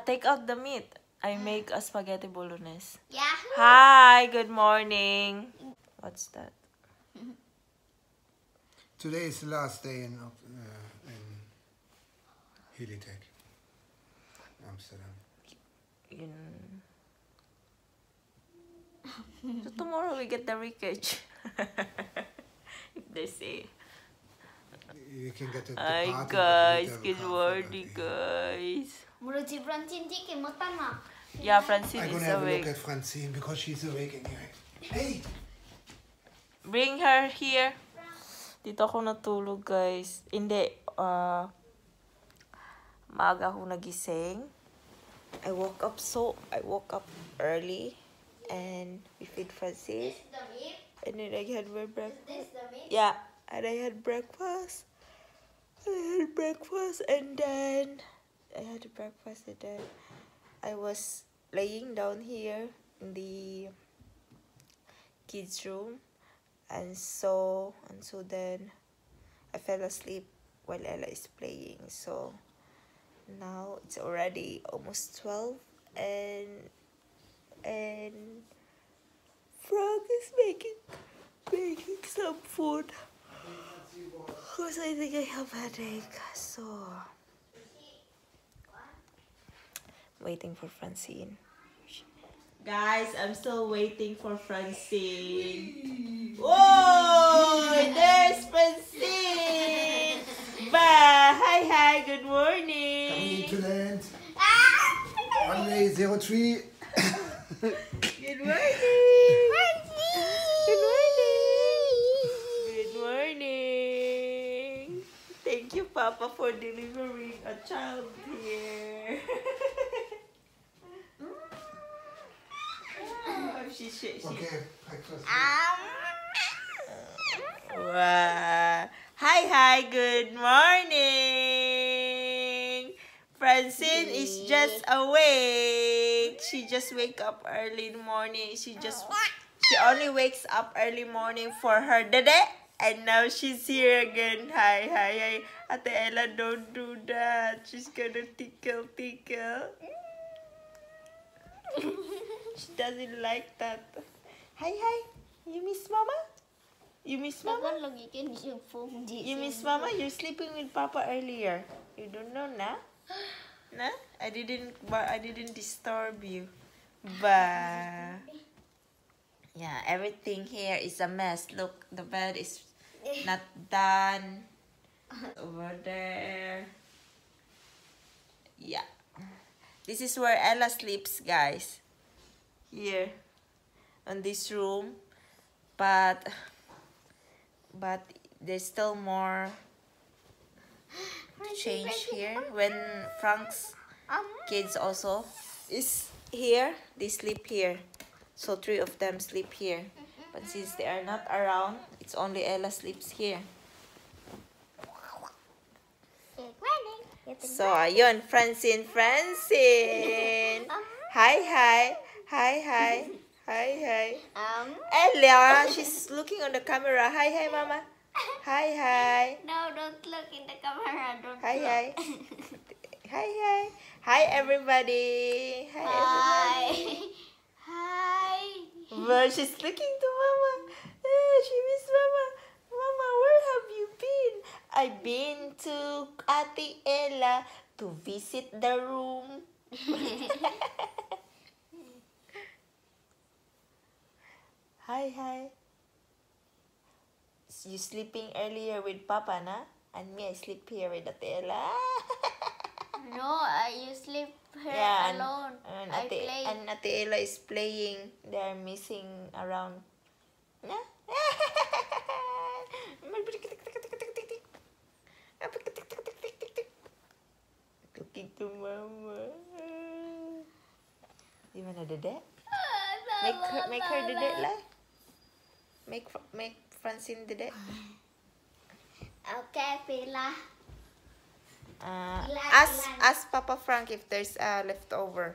Take out the meat. I make a spaghetti bolognese. Yahoo! Hi, good morning. What's that? Today is the last day in Helitech, Amsterdam. So tomorrow we get the wreckage. If they say. You can get the Hi party, guys, but we good can't morning follow guys. Yeah, Yeah, Francine I'm is gonna have a awake. look at Francine because she's awake anyway. Hey! Bring her here. Dito ako natulog guys. Hindi, maaga ako nagising. I woke up early and we feed Francine. And then I had my breakfast. Yeah, and I had breakfast. And then I was laying down here in the kids' room, and so then I fell asleep while Ella is playing. So now it's already almost 12, and Frank is making some food because I think I have headache. So waiting for Francine. Guys, I'm still waiting for Francine. Whoa! There's Francine! Bye! Hi, good morning! Coming into land. Runway 03. Good morning! Good morning! Good morning! Thank you, Papa, for delivering a child here. She's Okay, breakfast. Wow. Hi, good morning. Francine is just awake. She just wake up early in the morning. She only wakes up early morning for her dede, and now she's here again. Hi. Ate Ella, don't do that. She's gonna tickle. She doesn't like that. Hi. You miss Mama? You miss Mama? You miss Mama? You're sleeping with Papa earlier. You don't know, nah? Nah? I didn't disturb you. But yeah, everything here is a mess. Look, the bed is not done. Over there. Yeah. This is where Ella sleeps, guys. Here. On this room. But there's still more to change here. When Frank's kids also is here, they sleep here. So 3 of them sleep here. But since they are not around, it's only Ella sleeps here. So ayun, Francine. Hi. Ella, she's looking on the camera. Hi, Mama. Hi. No, don't look in the camera. Don't Hi. Hi, everybody. Hi. Well, she's looking to Mama. She miss Mama. Mama, where have you been? I've been to Ate Ella to visit the room. Hi. You sleeping earlier with Papa, na? And me, I sleep here with Ate Ella. No, you sleep here alone. I play. And Ate Ella is playing. They are missing around. Yeah? Looking to Mama. You wanna do that? Make her do that lah. Make Francine do that. Okay, Pila. Ask Papa Frank if there's leftover.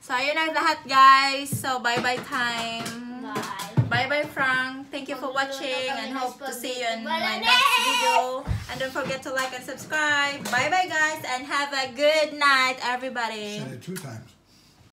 So, ayun ang lahat, guys. So, bye-bye time. Bye. Bye-bye, Frank. Thank you for watching and hope to see you in my next video. And don't forget to like and subscribe. Bye-bye, guys, and have a good night, everybody. Said it 2 times.